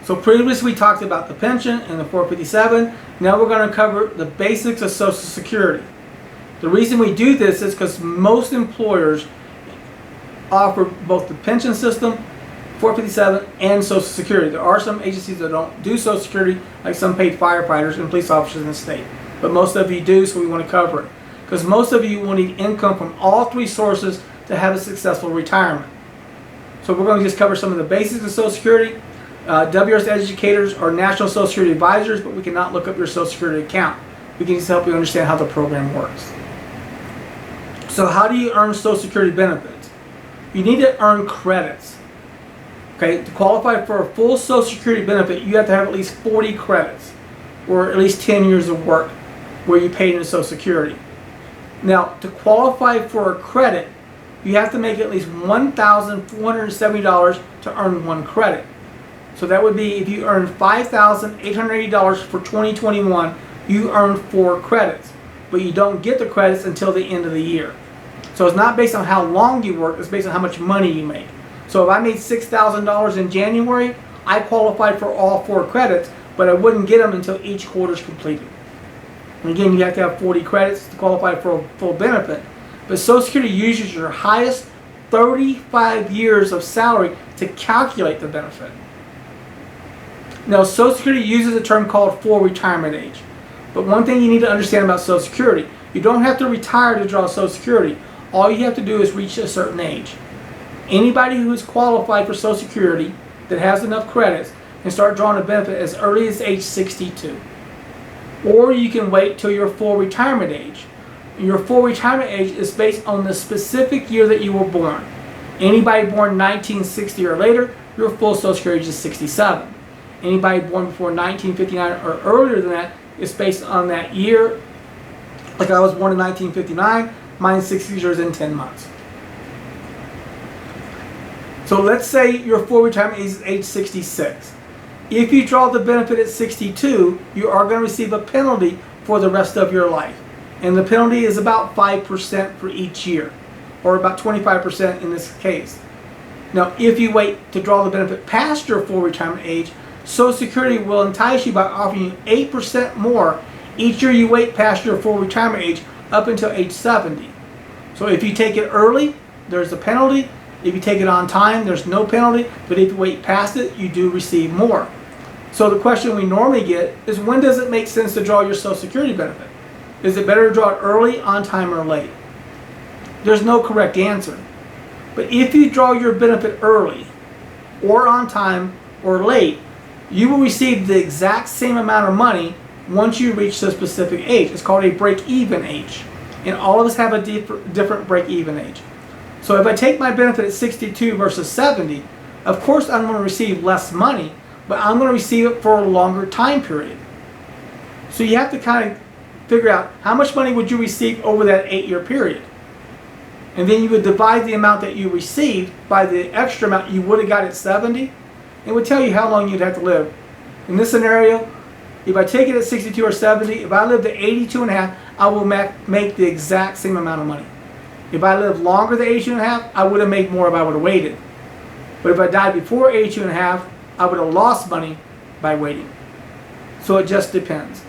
So previously we talked about the pension and the 457. Now we're going to cover the basics of Social Security. The reason we do this is because most employers offer both the pension system, 457, and Social Security. There are some agencies that don't do Social Security, like some paid firefighters and police officers in the state. But most of you do, so we want to cover it. Because most of you will need income from all three sources to have a successful retirement. So we're going to just cover some of the basics of Social Security. WRS educators are National Social Security advisors, but we cannot look up your Social Security account. We can just help you understand how the program works. So how do you earn Social Security benefits? You need to earn credits. Okay, to qualify for a full Social Security benefit, you have to have at least 40 credits, or at least 10 years of work where you paid into Social Security. Now, to qualify for a credit, you have to make at least $1,470 to earn one credit. So that would be if you earned $5,880 for 2021, you earn 4 credits. But you don't get the credits until the end of the year. So it's not based on how long you work, it's based on how much money you make. So if I made $6,000 in January, I qualified for all 4 credits, but I wouldn't get them until each quarter is completed. And again, you have to have 40 credits to qualify for a full benefit. But Social Security uses your highest 35 years of salary to calculate the benefit. Now, Social Security uses a term called full retirement age. But one thing you need to understand about Social Security, you don't have to retire to draw Social Security. All you have to do is reach a certain age. Anybody who is qualified for Social Security that has enough credits can start drawing a benefit as early as age 62. Or you can wait till your full retirement age. Your full retirement age is based on the specific year that you were born. Anybody born 1960 or later, your full Social Security age is 67. Anybody born before 1959 or earlier than that is based on that year. Like I was born in 1959, mine's 6 years and 10 months. So let's say your full retirement age is age 66. If you draw the benefit at 62, you are going to receive a penalty for the rest of your life. And the penalty is about 5% for each year, or about 25% in this case. Now, if you wait to draw the benefit past your full retirement age, Social Security will entice you by offering you 8% more each year you wait past your full retirement age up until age 70. So if you take it early, there's a penalty. If you take it on time, there's no penalty. But if you wait past it, you do receive more. So the question we normally get is, when does it make sense to draw your Social Security benefit? Is it better to draw it early, on time, or late? There's no correct answer. But if you draw your benefit early, or on time, or late, you will receive the exact same amount of money once you reach the specific age. It's called a break-even age. And all of us have a different break-even age. So if I take my benefit at 62 versus 70, of course I'm going to receive less money, but I'm going to receive it for a longer time period. So you have to kind of figure out how much money would you receive over that 8-year period. And then you would divide the amount that you received by the extra amount you would have got at 70. It would tell you how long you'd have to live. In this scenario, if I take it at 62 or 70, if I live to 82 and a half, I will make the exact same amount of money. If I lived longer than 82 and a half, I would have made more if I would have waited. But if I died before 82 and a half, I would have lost money by waiting. So it just depends.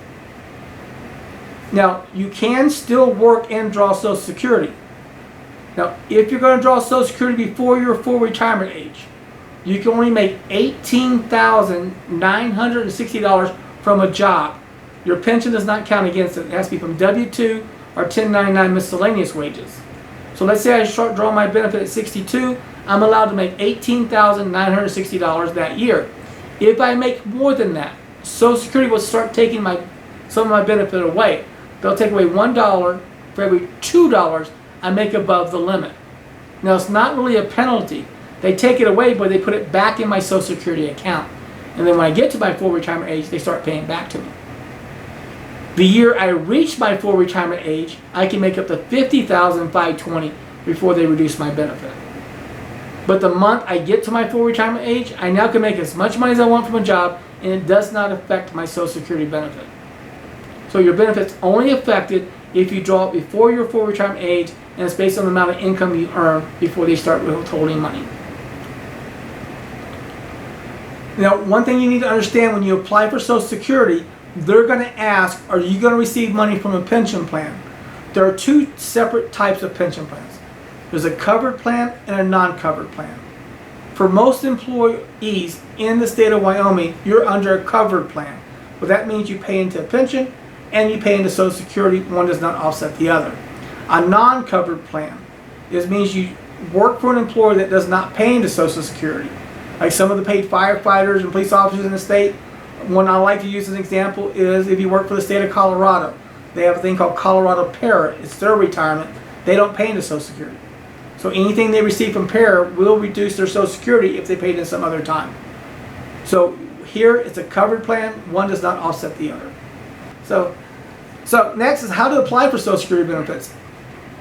Now, you can still work and draw Social Security. Now, if you're going to draw Social Security before your full retirement age, you can only make $18,960 from a job. Your pension does not count against it. It has to be from W-2 or 1099 miscellaneous wages. So let's say I start drawing my benefit at 62, I'm allowed to make $18,960 that year. If I make more than that, Social Security will start taking some of my benefit away. They'll take away $1 for every $2 I make above the limit. Now, it's not really a penalty. They take it away, but they put it back in my Social Security account. And then when I get to my full retirement age, they start paying back to me. The year I reach my full retirement age, I can make up to $50,520 before they reduce my benefit. But the month I get to my full retirement age, I now can make as much money as I want from a job, and it does not affect my Social Security benefit. So your benefit's only affected if you draw it before your full retirement age, and it's based on the amount of income you earn before they start withholding money. Now, one thing you need to understand when you apply for Social Security, they're going to ask, are you going to receive money from a pension plan? There are two separate types of pension plans. There's a covered plan and a non-covered plan. For most employees in the state of Wyoming, you're under a covered plan. Well, that means you pay into a pension and you pay into Social Security. One does not offset the other. A non-covered plan means you work for an employer that does not pay into Social Security. Like some of the paid firefighters and police officers in the state. One I like to use as an example is if you work for the state of Colorado. They have a thing called Colorado PARA. It's their retirement. They don't pay into Social Security. So anything they receive from PARA will reduce their Social Security if they paid in some other time. So here it's a covered plan. One does not offset the other. So next is how to apply for Social Security benefits.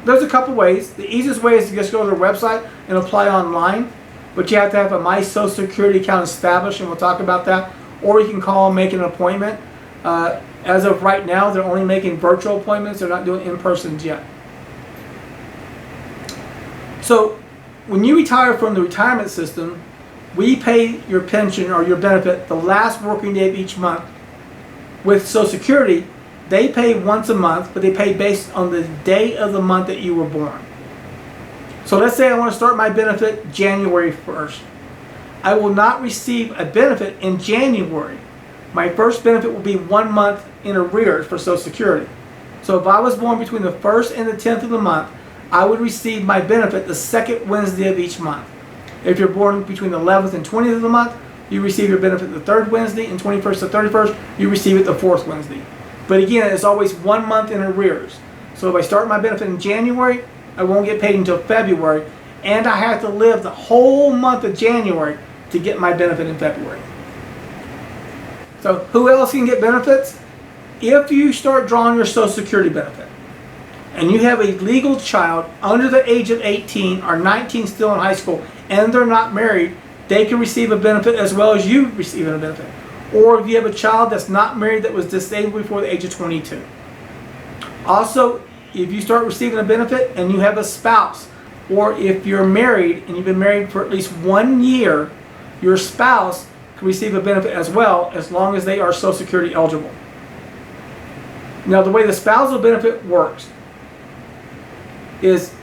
There's a couple ways. The easiest way is to just go to their website and apply online. But you have to have a My Social Security account established, and we'll talk about that. Or you can call and make an appointment. As of right now, they're only making virtual appointments. They're not doing in-persons yet. So when you retire from the retirement system, we pay your pension or your benefit the last working day of each month. With Social Security, they pay once a month, but they pay based on the day of the month that you were born. So let's say I want to start my benefit January 1st. I will not receive a benefit in January. My first benefit will be 1 month in arrears for Social Security. So if I was born between the 1st and the 10th of the month, I would receive my benefit the second Wednesday of each month. If you're born between the 11th and 20th of the month, you receive your benefit the 3rd Wednesday, and 21st to 31st, you receive it the 4th Wednesday. But again, it's always 1 month in arrears. So if I start my benefit in January, I won't get paid until February, and I have to live the whole month of January to get my benefit in February. So who else can get benefits? If you start drawing your Social Security benefit, and you have a legal child under the age of 18 or 19 still in high school, and they're not married, they can receive a benefit as well as you receiving a benefit. Or if you have a child that's not married that was disabled before the age of 22. Also, if you start receiving a benefit and you have a spouse, or if you're married and you've been married for at least 1 year, your spouse can receive a benefit as well, as long as they are Social Security eligible. Now, the way the spousal benefit works is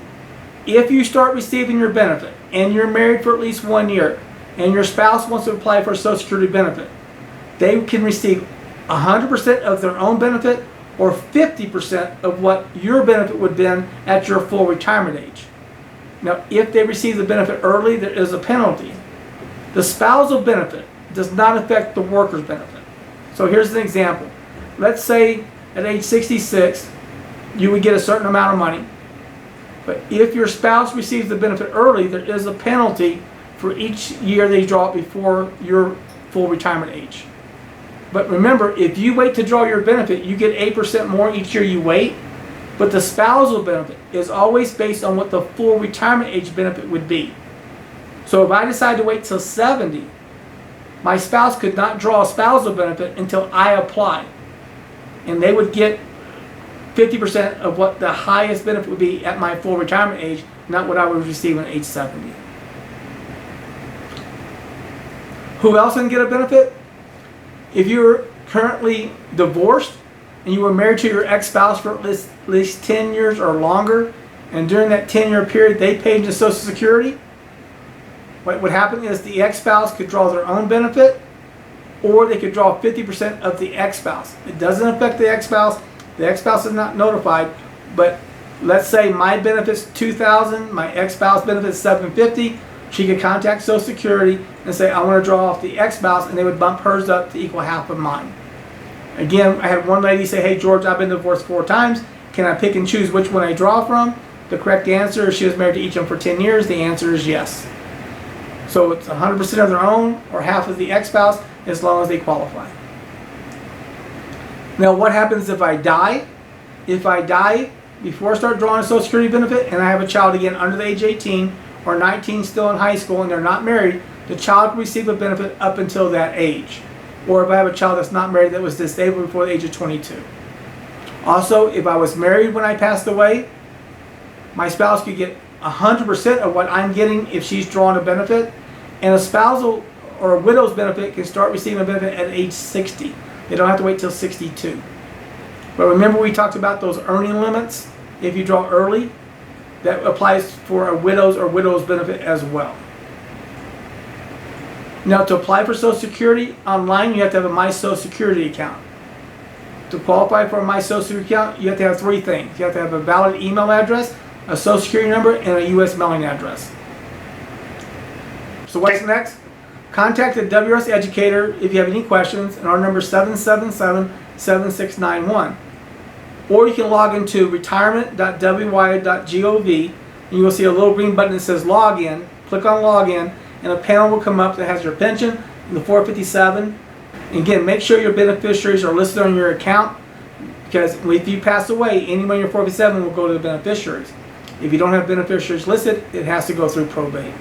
if you start receiving your benefit and you're married for at least 1 year and your spouse wants to apply for a Social Security benefit, they can receive 100% of their own benefit or 50% of what your benefit would have been at your full retirement age. Now, if they receive the benefit early, there is a penalty. The spousal benefit does not affect the worker's benefit. So here's an example. Let's say at age 66, you would get a certain amount of money. But if your spouse receives the benefit early, there is a penalty for each year they draw it before your full retirement age. But remember, if you wait to draw your benefit, you get 8% more each year you wait. But the spousal benefit is always based on what the full retirement age benefit would be. So if I decide to wait till 70, my spouse could not draw a spousal benefit until I apply. And they would get 50% of what the highest benefit would be at my full retirement age, not what I would receive at age 70. Who else can get a benefit? If you're currently divorced and you were married to your ex-spouse for at least 10 years or longer, and during that 10-year period they paid into Social Security, what would happen is the ex-spouse could draw their own benefit, or they could draw 50% of the ex-spouse. It doesn't affect the ex-spouse. The ex-spouse is not notified, but let's say my benefit's $2,000, my ex-spouse benefit's $750. She could contact Social Security and say, I want to draw off the ex-spouse, and they would bump hers up to equal half of mine. Again, I had one lady say, hey George, I've been divorced 4 times. Can I pick and choose which one I draw from? The correct answer is she was married to each of them for 10 years. The answer is yes. So it's 100% of their own or half of the ex-spouse as long as they qualify. Now what happens if I die? If I die before I start drawing a Social Security benefit and I have a child again under the age 18 or 19 still in high school and they're not married, the child can receive a benefit up until that age. Or if I have a child that's not married that was disabled before the age of 22. Also, if I was married when I passed away, my spouse could get 100% of what I'm getting if she's drawing a benefit. And a spousal or a widow's benefit can start receiving a benefit at age 60. They don't have to wait till 62. But remember we talked about those earning limits. If you draw early, that applies for a widow's or widow's benefit as well. Now, to apply for Social Security online, you have to have a My Social Security account. To qualify for a My Social Security account, you have to have three things. You have to have a valid email address, a Social Security number, and a U.S. mailing address. So what's next? Contact the WRS educator if you have any questions, and our number is 777-7691. Or you can log into retirement.wy.gov, and you will see a little green button that says Login. Click on Login, and a panel will come up that has your pension and the 457. And again, make sure your beneficiaries are listed on your account, because if you pass away, any money in your 457 will go to the beneficiaries. If you don't have beneficiaries listed, it has to go through probate.